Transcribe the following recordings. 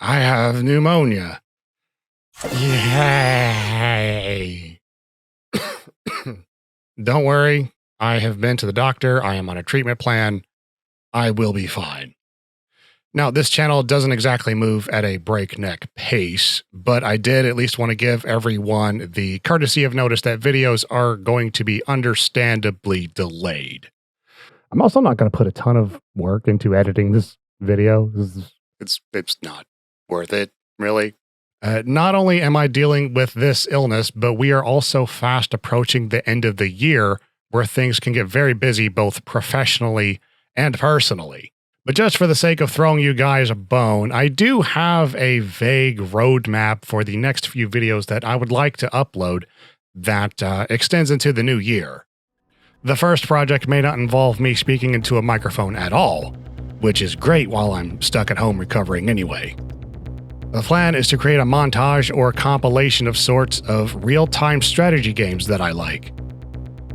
I have pneumonia. Yay. Don't worry. I have been to the doctor. I am on a treatment plan. I will be fine. Now, this channel doesn't exactly move at a breakneck pace, but I did at least want to give everyone the courtesy of notice that videos are going to be understandably delayed. I'm also not going to put a ton of work into editing this video. It's not worth it, really. Not only am I dealing with this illness, but we are also fast approaching the end of the year where things can get very busy both professionally and personally. But just for the sake of throwing you guys a bone, I do have a vague roadmap for the next few videos that I would like to upload that extends into the new year. The first project may not involve me speaking into a microphone at all, which is great while I'm stuck at home recovering anyway. The plan is to create a montage or compilation of sorts of real-time strategy games that I like.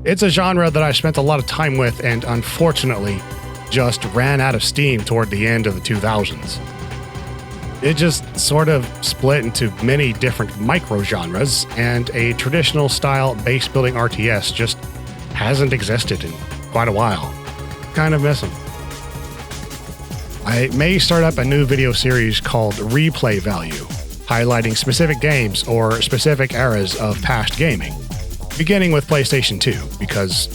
It's a genre that I spent a lot of time with and unfortunately just ran out of steam toward the end of the 2000s. It just sort of split into many different micro-genres, and a traditional style base building RTS just hasn't existed in quite a while. Kind of miss them. I may start up a new video series called Replay Value, highlighting specific games or specific eras of past gaming, beginning with PlayStation 2, because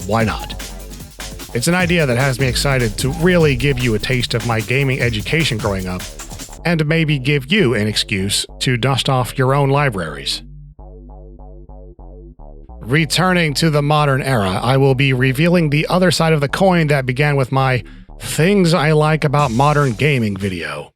why not? It's an idea that has me excited to really give you a taste of my gaming education growing up, and maybe give you an excuse to dust off your own libraries. Returning to the modern era, I will be revealing the other side of the coin that began with my Things I Like About Modern Gaming video.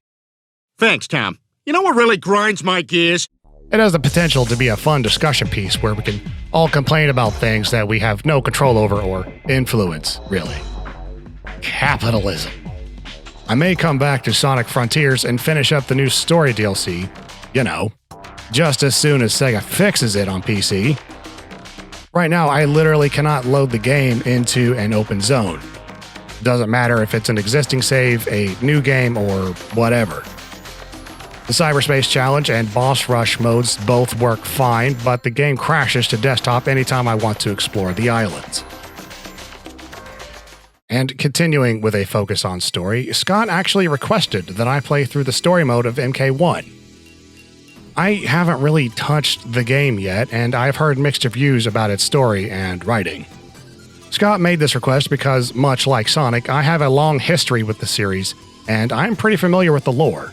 Thanks, Tom. You know what really grinds my gears? It has the potential to be a fun discussion piece where we can all complain about things that we have no control over or influence, really. Capitalism. I may come back to Sonic Frontiers and finish up the new story DLC, just as soon as Sega fixes it on PC. Right now, I literally cannot load the game into an open zone. Doesn't matter if it's an existing save, a new game, or whatever. The Cyberspace Challenge and Boss Rush modes both work fine, but the game crashes to desktop anytime I want to explore the islands. And continuing with a focus on story, Scott actually requested that I play through the story mode of MK1. I haven't really touched the game yet, and I've heard mixed reviews about its story and writing. Scott made this request because, much like Sonic, I have a long history with the series, and I'm pretty familiar with the lore.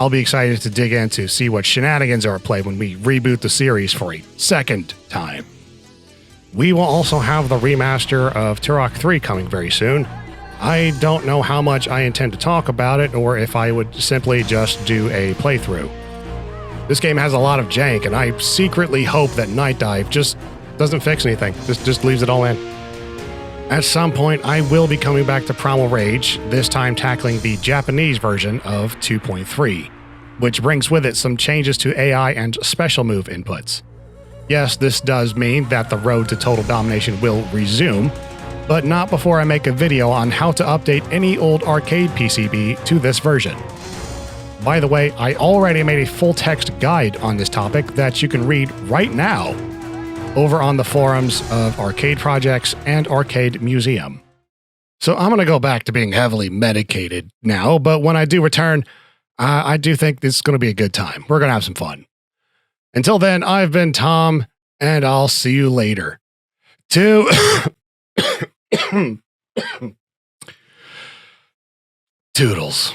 I'll be excited to dig in to see what shenanigans are at play when we reboot the series for a second time. We will also have the remaster of Turok 3 coming very soon. I don't know how much I intend to talk about it, or if I would simply just do a playthrough. This game has a lot of jank, and I secretly hope that Night Dive just doesn't fix anything, just leaves it all in. At some point, I will be coming back to Primal Rage, this time tackling the Japanese version of 2.3, which brings with it some changes to AI and special move inputs. Yes, this does mean that the road to total domination will resume, but not before I make a video on how to update any old arcade PCB to this version. By the way, I already made a full-text guide on this topic that you can read right now over on the forums of Arcade Projects and Arcade Museum. So I'm going to go back to being heavily medicated now, but when I do return, I do think this is going to be a good time. We're going to have some fun. Until then, I've been Tom, and I'll see you later. Toodles.